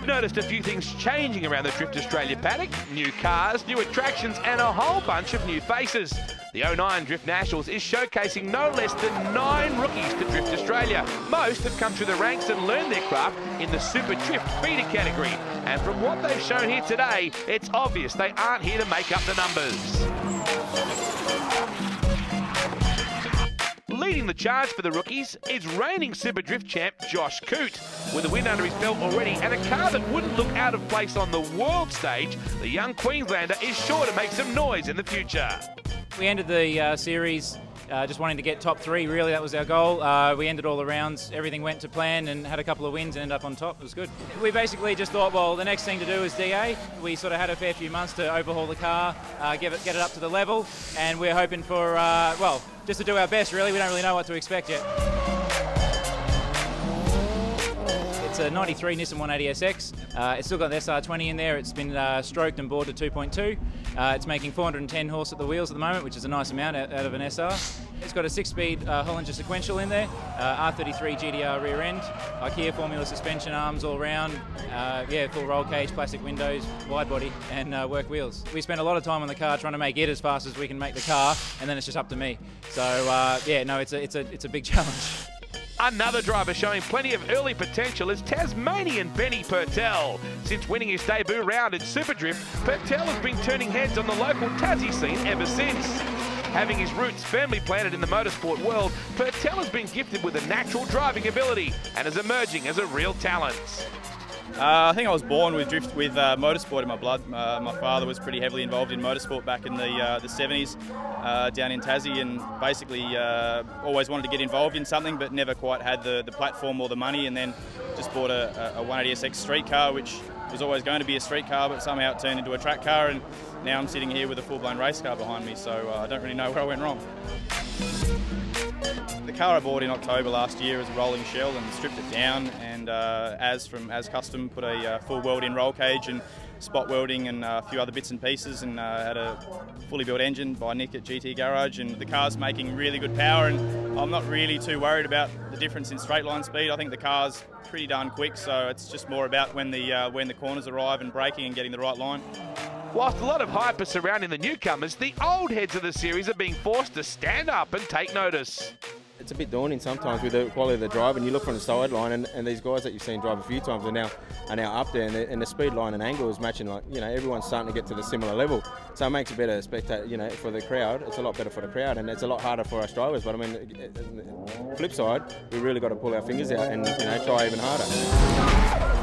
I've noticed a few things changing around the Drift Australia paddock. New cars, new attractions and a whole bunch of new faces. The 09 Drift Nationals is showcasing no less than 9 rookies to Drift Australia. Most have come through the ranks and learned their craft in the Super Drift feeder category. And from what they've shown here today, it's obvious they aren't here to make up the numbers. Leading the charge for the rookies is reigning Super Drift champ Josh Coote. With a win under his belt already and a car that wouldn't look out of place on the world stage, the young Queenslander is sure to make some noise in the future. We ended the series just wanting to get top 3, really, that was our goal. We ended all the rounds, everything went to plan and had a couple of wins and ended up on top. It was good. We basically just thought, well, the next thing to do is DA. We sort of had a fair few months to overhaul the car, get it up to the level, and we're hoping for, well, just to do our best, really. We don't really know what to expect yet. It's a 93 Nissan 180SX. It's still got the SR20 in there. It's been stroked and bored to 2.2. It's making 410 horse at the wheels at the moment, which is a nice amount out of an SR. It's got a 6-speed Hollinger sequential in there, R33 GDR rear end, IKEA formula suspension arms all round, yeah, full roll cage, plastic windows, wide body and work wheels. We spent a lot of time on the car trying to make it as fast as we can make the car, and then it's just up to me. So yeah, no, it's a big challenge. Another driver showing plenty of early potential is Tasmanian Benny Purtell. Since winning his debut round in Super Drift, Purtell has been turning heads on the local Tassie scene ever since. Having his roots firmly planted in the motorsport world, Purtell has been gifted with a natural driving ability and is emerging as a real talent. I think I was born with motorsport in my blood. My father was pretty heavily involved in motorsport back in the 70s down in Tassie, and basically always wanted to get involved in something but never quite had the platform or the money, and then just bought a 180SX street car, which was always going to be a street car, but somehow it turned into a track car, and now I'm sitting here with a full-blown race car behind me, so I don't really know where I went wrong. The car I bought in October last year is a rolling shell and stripped it down, and as custom, put a full weld-in roll cage and spot welding and a few other bits and pieces, and had a fully built engine by Nick at GT Garage, and the car's making really good power, and I'm not really too worried about the difference in straight line speed. I think the car's pretty darn quick, so it's just more about when the corners arrive and braking and getting the right line. Whilst a lot of hype is surrounding the newcomers, the old heads of the series are being forced to stand up and take notice. It's a bit daunting sometimes with the quality of the drive, and you look from the sideline, and these guys that you've seen drive a few times are now up there, and the speed line and angle is matching. Like, you know, everyone's starting to get to the similar level, so it makes a better spectator. You know, for the crowd, it's a lot better for the crowd, and it's a lot harder for us drivers. But I mean, flip side, we really got to pull our fingers out and try even harder.